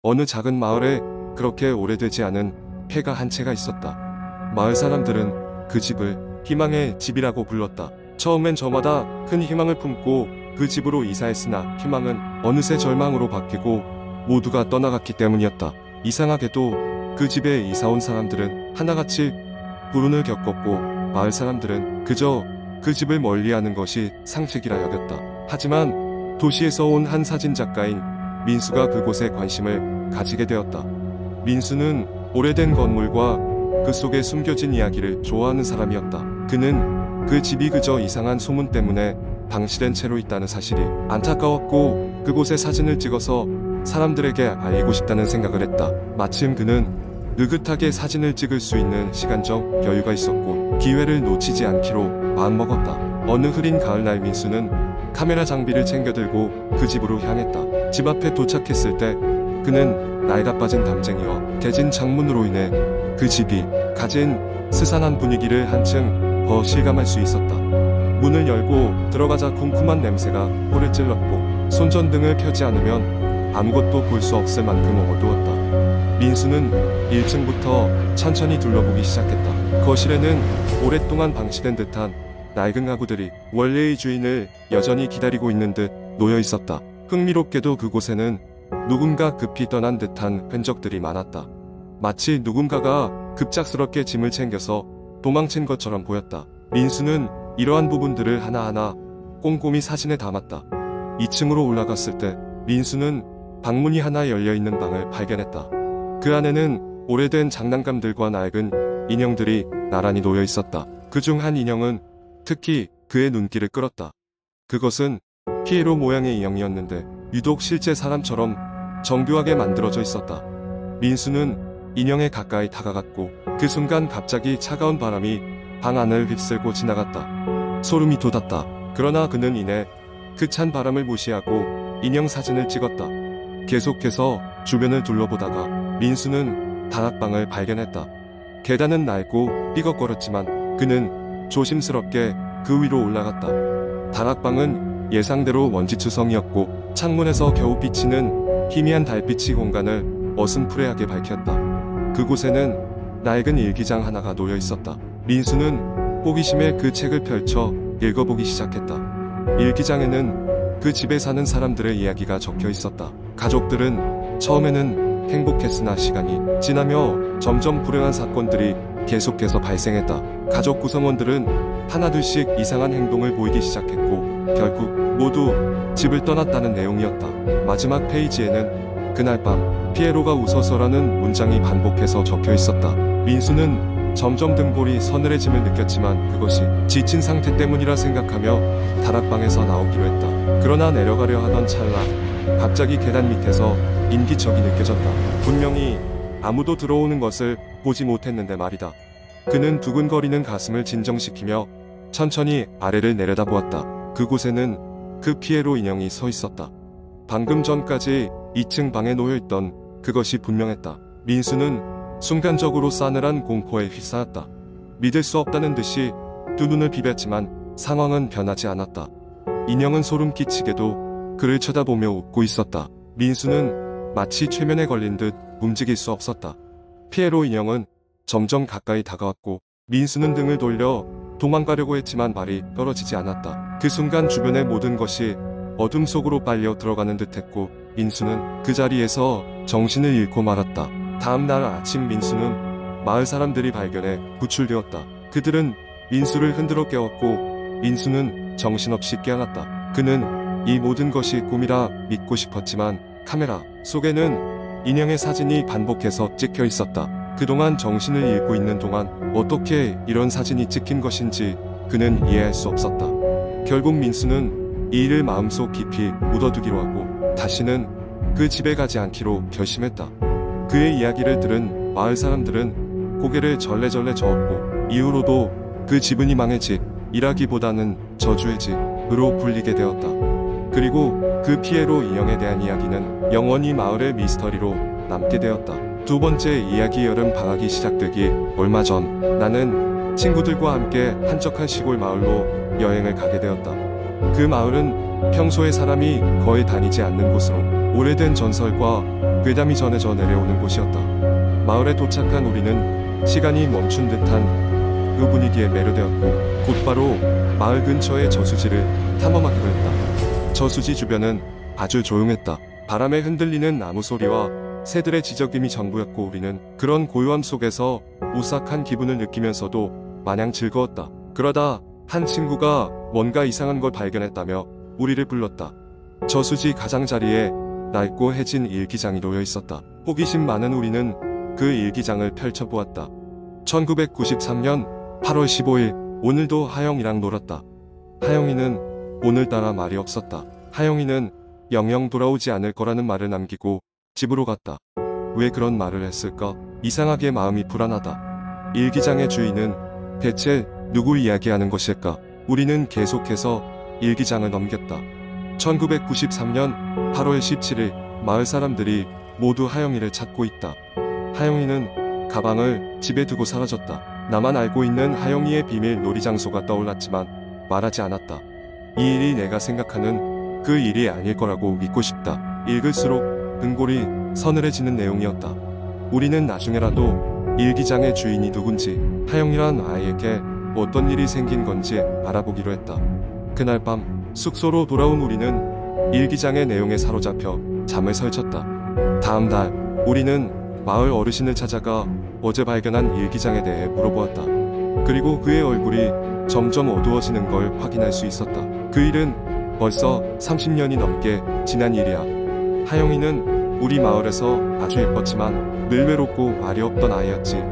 어느 작은 마을에 그렇게 오래되지 않은 폐가 한 채가 있었다. 마을 사람들은 그 집을 희망의 집이라고 불렀다. 처음엔 저마다 큰 희망을 품고 그 집으로 이사했으나 희망은 어느새 절망으로 바뀌고 모두가 떠나갔기 때문이었다. 이상하게도 그 집에 이사온 사람들은 하나같이 불운을 겪었고 마을 사람들은 그저 그 집을 멀리하는 것이 상책이라 여겼다. 하지만 도시에서 온 한 사진작가인 민수가 그곳에 관심을 가지게 되었다. 민수는 오래된 건물과 그 속에 숨겨진 이야기를 좋아하는 사람이었다. 그는 그 집이 그저 이상한 소문 때문에 방치된 채로 있다는 사실이 안타까웠고 그곳에 사진을 찍어서 사람들에게 알리고 싶다는 생각을 했다. 마침 그는 느긋하게 사진을 찍을 수 있는 시간적 여유가 있었고 기회를 놓치지 않기로 마음먹었다. 어느 흐린 가을날 민수는 카메라 장비를 챙겨 들고 그 집으로 향했다. 집 앞에 도착했을 때 그는 낡아 빠진 담쟁이와 깨진 창문으로 인해 그 집이 가진 스산한 분위기를 한층 더 실감할 수 있었다. 문을 열고 들어가자 쿰쿰한 냄새가 코를 찔렀고 손전등을 켜지 않으면 아무것도 볼 수 없을 만큼 어두웠다. 민수는 1층부터 천천히 둘러보기 시작했다. 거실에는 오랫동안 방치된 듯한 낡은 가구들이 원래의 주인을 여전히 기다리고 있는 듯 놓여 있었다. 흥미롭게도 그곳에는 누군가 급히 떠난 듯한 흔적들이 많았다. 마치 누군가가 급작스럽게 짐을 챙겨서 도망친 것처럼 보였다. 민수는 이러한 부분들을 하나하나 꼼꼼히 사진에 담았다. 2층으로 올라갔을 때 민수는 방문이 하나 열려있는 방을 발견했다. 그 안에는 오래된 장난감들과 낡은 인형들이 나란히 놓여 있었다. 그중 한 인형은 특히 그의 눈길을 끌었다. 그것은 피에로 모양의 인형이었는데 유독 실제 사람처럼 정교하게 만들어져 있었다. 민수는 인형에 가까이 다가갔고 그 순간 갑자기 차가운 바람이 방 안을 휩쓸고 지나갔다. 소름이 돋았다. 그러나 그는 이내 그 찬 바람을 무시하고 인형 사진을 찍었다. 계속해서 주변을 둘러보다가 민수는 다락방을 발견했다. 계단은 낡고 삐걱거렸지만 그는 조심스럽게 그 위로 올라갔다. 다락방은 예상대로 먼지투성이었고 창문에서 겨우 비치는 희미한 달빛이 공간을 어슴푸레하게 밝혔다. 그곳에는 낡은 일기장 하나가 놓여 있었다. 민수는 호기심에 그 책을 펼쳐 읽어보기 시작했다. 일기장에는 그 집에 사는 사람들의 이야기가 적혀 있었다. 가족들은 처음에는 행복했으나 시간이 지나며 점점 불행한 사건들이 계속해서 발생했다. 가족 구성원들은 하나둘씩 이상한 행동을 보이기 시작했고 결국 모두 집을 떠났다는 내용이었다. 마지막 페이지에는 그날 밤 피에로가 웃어서라는 문장이 반복해서 적혀 있었다. 민수는 점점 등골이 서늘해짐을 느꼈지만 그것이 지친 상태 때문이라 생각하며 다락방에서 나오기로 했다. 그러나 내려가려 하던 찰나 갑자기 계단 밑에서 인기척이 느껴졌다. 분명히 아무도 들어오는 것을 보지 못했는데 말이다. 그는 두근거리는 가슴을 진정시키며 천천히 아래를 내려다보았다. 그곳에는 그 피에로 인형이 서 있었다. 방금 전까지 2층 방에 놓여있던 그것이 분명했다. 민수는 순간적으로 싸늘한 공포에 휩싸였다. 믿을 수 없다는 듯이 두 눈을 비볐지만 상황은 변하지 않았다. 인형은 소름 끼치게도 그를 쳐다보며 웃고 있었다. 민수는 마치 최면에 걸린 듯 움직일 수 없었다. 피에로 인형은 점점 가까이 다가왔고 민수는 등을 돌려 도망가려고 했지만 발이 떨어지지 않았다. 그 순간 주변의 모든 것이 어둠 속으로 빨려 들어가는 듯했고 민수는 그 자리에서 정신을 잃고 말았다. 다음 날 아침 민수는 마을 사람들이 발견해 구출되었다. 그들은 민수를 흔들어 깨웠고 민수는 정신없이 깨어났다. 그는 이 모든 것이 꿈이라 믿고 싶었지만 카메라 속에는 인형의 사진이 반복해서 찍혀 있었다. 그동안 정신을 잃고 있는 동안 어떻게 이런 사진이 찍힌 것인지 그는 이해할 수 없었다. 결국 민수는 이 일을 마음속 깊이 묻어두기로 하고 다시는 그 집에 가지 않기로 결심했다. 그의 이야기를 들은 마을 사람들은 고개를 절레절레 저었고 이후로도 그 집은 희망의 집이라기보다는 저주의 집으로 불리게 되었다. 그리고 그 피에로 인형에 대한 이야기는 영원히 마을의 미스터리로 남게 되었다. 두 번째 이야기. 여름 방학이 시작되기 얼마 전 나는 친구들과 함께 한적한 시골 마을로 여행을 가게 되었다. 그 마을은 평소에 사람이 거의 다니지 않는 곳으로 오래된 전설과 괴담이 전해져 내려오는 곳이었다. 마을에 도착한 우리는 시간이 멈춘 듯한 그 분위기에 매료되었고 곧바로 마을 근처의 저수지를 탐험하기로 했다. 저수지 주변은 아주 조용했다. 바람에 흔들리는 나무 소리와 새들의 지저귀이 전부였고 우리는 그런 고요함 속에서 오싹한 기분을 느끼면서도 마냥 즐거웠다. 그러다 한 친구가 뭔가 이상한 걸 발견했다며 우리를 불렀다. 저수지 가장자리에 낡고 해진 일기장이 놓여 있었다. 호기심 많은 우리는 그 일기장을 펼쳐보았다. 1993년 8월 15일 오늘도 하영이랑 놀았다. 하영이는 오늘따라 말이 없었다. 하영이는 영영 돌아오지 않을 거라는 말을 남기고 집으로 갔다. 왜 그런 말을 했을까? 이상하게 마음이 불안하다. 일기장의 주인은 대체 누구 이야기하는 것일까? 우리는 계속해서 일기장을 넘겼다. 1993년 8월 17일 마을 사람들이 모두 하영이를 찾고 있다. 하영이는 가방을 집에 두고 사라졌다. 나만 알고 있는 하영이의 비밀 놀이 장소가 떠올랐지만 말하지 않았다. 이 일이 내가 생각하는 그 일이 아닐 거라고 믿고 싶다. 읽을수록 등골이 서늘해지는 내용이었다. 우리는 나중에라도 일기장의 주인이 누군지 하영이란 아이에게 어떤 일이 생긴 건지 알아보기로 했다. 그날 밤 숙소로 돌아온 우리는 일기장의 내용에 사로잡혀 잠을 설쳤다. 다음 날 우리는 마을 어르신을 찾아가 어제 발견한 일기장에 대해 물어보았다. 그리고 그의 얼굴이 점점 어두워지는 걸 확인할 수 있었다. 그 일은 벌써 30년이 넘게 지난 일이야. 하영이는 우리 마을에서 아주 예뻤지만 늘 외롭고 말이 없던 아이였지.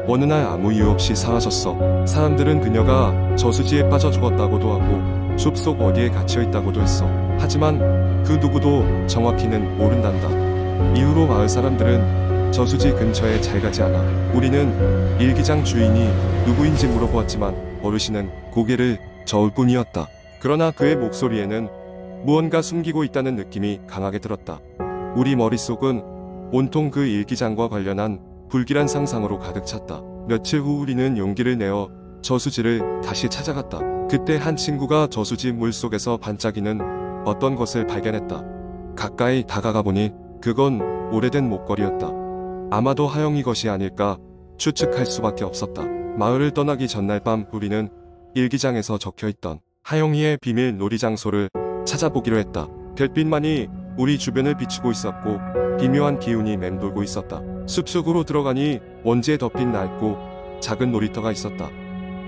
어느 날 아무 이유 없이 사라졌어. 사람들은 그녀가 저수지에 빠져 죽었다고도 하고 숲속 어디에 갇혀 있다고도 했어. 하지만 그 누구도 정확히는 모른단다. 이후로 마을 사람들은 저수지 근처에 잘 가지 않아. 우리는 일기장 주인이 누구인지 물어보았지만 어르신은 고개를 저을 뿐이었다. 그러나 그의 목소리에는 무언가 숨기고 있다는 느낌이 강하게 들었다. 우리 머릿속은 온통 그 일기장과 관련한 불길한 상상으로 가득 찼다. 며칠 후 우리는 용기를 내어 저수지를 다시 찾아갔다. 그때 한 친구가 저수지 물속에서 반짝이는 어떤 것을 발견했다. 가까이 다가가 보니 그건 오래된 목걸이였다. 아마도 하영이 것이 아닐까 추측할 수밖에 없었다. 마을을 떠나기 전날 밤 우리는 일기장에서 적혀있던 하영이의 비밀 놀이 장소를 찾아보기로 했다. 별빛만이 우리 주변을 비추고 있었고 기묘한 기운이 맴돌고 있었다. 숲속으로 들어가니 먼지에 덮인 낡고 작은 놀이터가 있었다.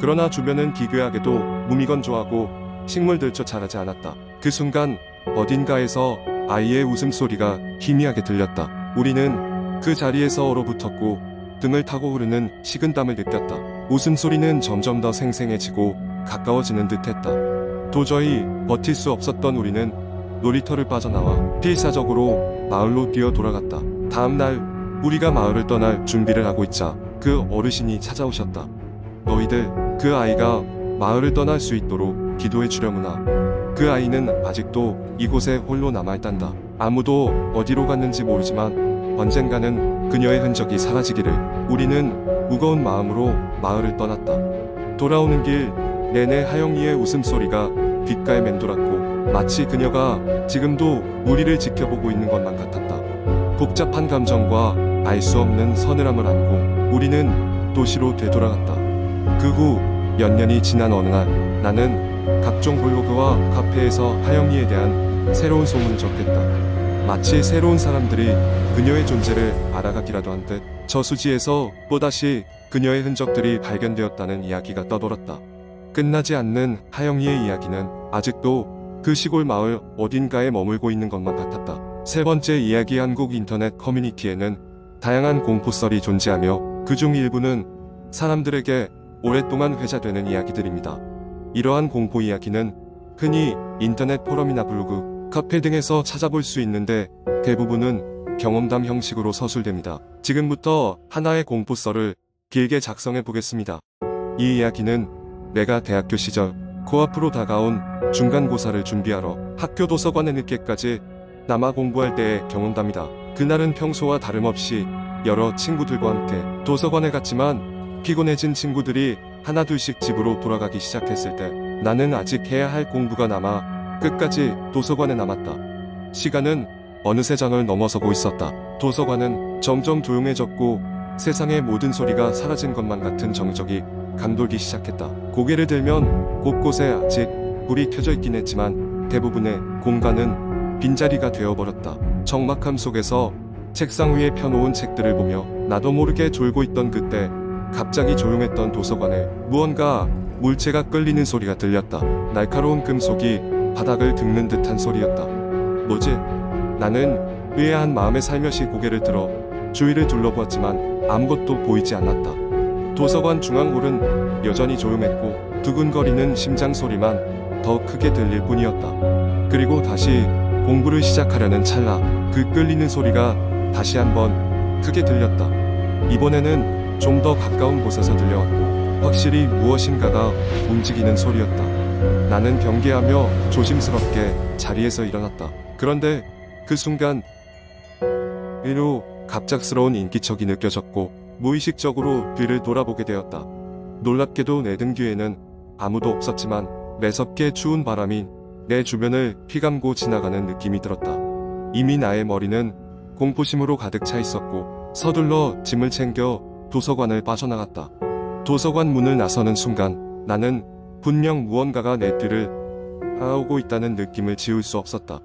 그러나 주변은 기괴하게도 무미건조하고 식물들조차 자라지 않았다. 그 순간 어딘가에서 아이의 웃음소리가 희미하게 들렸다. 우리는 그 자리에서 얼어붙었고 등을 타고 흐르는 식은땀을 느꼈다. 웃음소리는 점점 더 생생해지고 가까워지는 듯했다. 도저히 버틸 수 없었던 우리는 놀이터를 빠져나와 필사적으로 마을로 뛰어 돌아갔다. 다음날 우리가 마을을 떠날 준비를 하고 있자 그 어르신이 찾아오셨다. 너희들 그 아이가 마을을 떠날 수 있도록 기도해 주려무나. 그 아이는 아직도 이곳에 홀로 남아있단다. 아무도 어디로 갔는지 모르지만 언젠가는 그녀의 흔적이 사라지기를. 우리는 무거운 마음으로 마을을 떠났다. 돌아오는 길 내내 하영이의 웃음소리가 귓가에 맴돌았고 마치 그녀가 지금도 우리를 지켜보고 있는 것만 같았다. 복잡한 감정과 알 수 없는 서늘함을 안고 우리는 도시로 되돌아갔다. 그 후 몇 년이 지난 어느 날 나는 각종 블로그와 카페에서 하영이에 대한 새로운 소문을 접했다. 마치 새로운 사람들이 그녀의 존재를 알아가기라도 한 듯 저수지에서 또다시 그녀의 흔적들이 발견되었다는 이야기가 떠돌았다. 끝나지 않는 하영이의 이야기는 아직도 그 시골 마을 어딘가에 머물고 있는 것만 같았다. 세 번째 이야기. 한국 인터넷 커뮤니티에는 다양한 공포썰이 존재하며 그중 일부는 사람들에게 오랫동안 회자되는 이야기들입니다. 이러한 공포 이야기는 흔히 인터넷 포럼이나 블로그, 카페 등에서 찾아볼 수 있는데 대부분은 경험담 형식으로 서술됩니다. 지금부터 하나의 공포썰을 길게 작성해 보겠습니다. 이 이야기는 내가 대학교 시절 코앞으로 다가온 중간고사를 준비하러 학교 도서관에 늦게까지 남아 공부할 때의 경험담이다. 그날은 평소와 다름없이 여러 친구들과 함께 도서관에 갔지만 피곤해진 친구들이 하나둘씩 집으로 돌아가기 시작했을 때 나는 아직 해야 할 공부가 남아 끝까지 도서관에 남았다. 시간은 어느새 장을 넘어서고 있었다. 도서관은 점점 조용해졌고 세상의 모든 소리가 사라진 것만 같은 정적이 감돌기 시작했다. 고개를 들면 곳곳에 아직 불이 켜져 있긴 했지만 대부분의 공간은 빈자리가 되어버렸다. 적막함 속에서 책상 위에 펴놓은 책들을 보며 나도 모르게 졸고 있던 그때 갑자기 조용했던 도서관에 무언가 물체가 끌리는 소리가 들렸다. 날카로운 금속이 바닥을 긁는 듯한 소리였다. 뭐지? 나는 의아한 마음에 살며시 고개를 들어 주위를 둘러보았지만 아무것도 보이지 않았다. 도서관 중앙홀은 여전히 조용했고 두근거리는 심장 소리만 더 크게 들릴 뿐이었다. 그리고 다시 공부를 시작하려는 찰나 그 끌리는 소리가 다시 한번 크게 들렸다. 이번에는 좀 더 가까운 곳에서 들려왔고 확실히 무엇인가가 움직이는 소리였다. 나는 경계하며 조심스럽게 자리에서 일어났다. 그런데 그 순간 위로 갑작스러운 인기척이 느껴졌고 무의식적으로 뒤를 돌아보게 되었다. 놀랍게도 내 등 뒤에는 아무도 없었지만 매섭게 추운 바람이 내 주변을 휘감고 지나가는 느낌이 들었다. 이미 나의 머리는 공포심으로 가득 차 있었고 서둘러 짐을 챙겨 도서관을 빠져나갔다. 도서관 문을 나서는 순간 나는 분명 무언가가 내 뒤를 따라오고 있다는 느낌을 지울 수 없었다.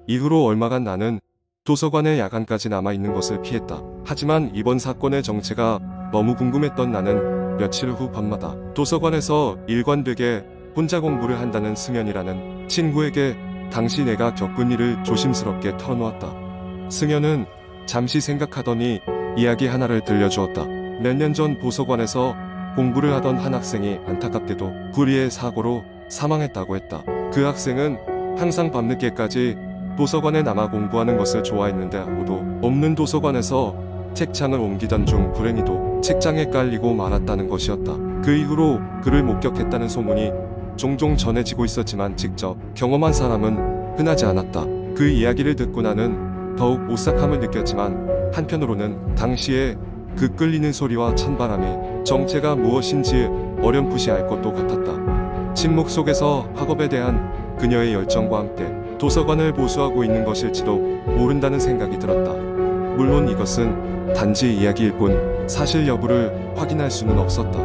이후로 얼마간 나는 도서관에 야간까지 남아있는 것을 피했다. 하지만 이번 사건의 정체가 너무 궁금했던 나는 며칠 후 밤마다 도서관에서 일관되게 혼자 공부를 한다는 승연이라는 친구에게 당시 내가 겪은 일을 조심스럽게 털어놓았다. 승연은 잠시 생각하더니 이야기 하나를 들려주었다. 몇 년 전 도서관에서 공부를 하던 한 학생이 안타깝게도 불의의 사고로 사망했다고 했다. 그 학생은 항상 밤늦게까지 도서관에 남아 공부하는 것을 좋아했는데 아무도 없는 도서관에서 책장을 옮기던 중 불행히도 책장에 깔리고 말았다는 것이었다. 그 이후로 그를 목격했다는 소문이 종종 전해지고 있었지만 직접 경험한 사람은 흔하지 않았다. 그 이야기를 듣고 나는 더욱 오싹함을 느꼈지만 한편으로는 당시에 그 끌리는 소리와 찬바람이 정체가 무엇인지 어렴풋이 알 것도 같았다. 침묵 속에서 학업에 대한 그녀의 열정과 함께 도서관을 보수하고 있는 것일지도 모른다는 생각이 들었다. 물론 이것은 단지 이야기일 뿐 사실 여부를 확인할 수는 없었다.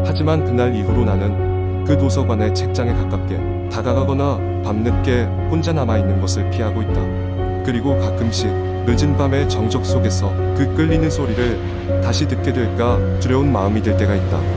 하지만 그날 이후로 나는 그 도서관의 책장에 가깝게 다가가거나 밤늦게 혼자 남아있는 것을 피하고 있다. 그리고 가끔씩 늦은 밤의 정적 속에서 그 끌리는 소리를 다시 듣게 될까 두려운 마음이 들 때가 있다.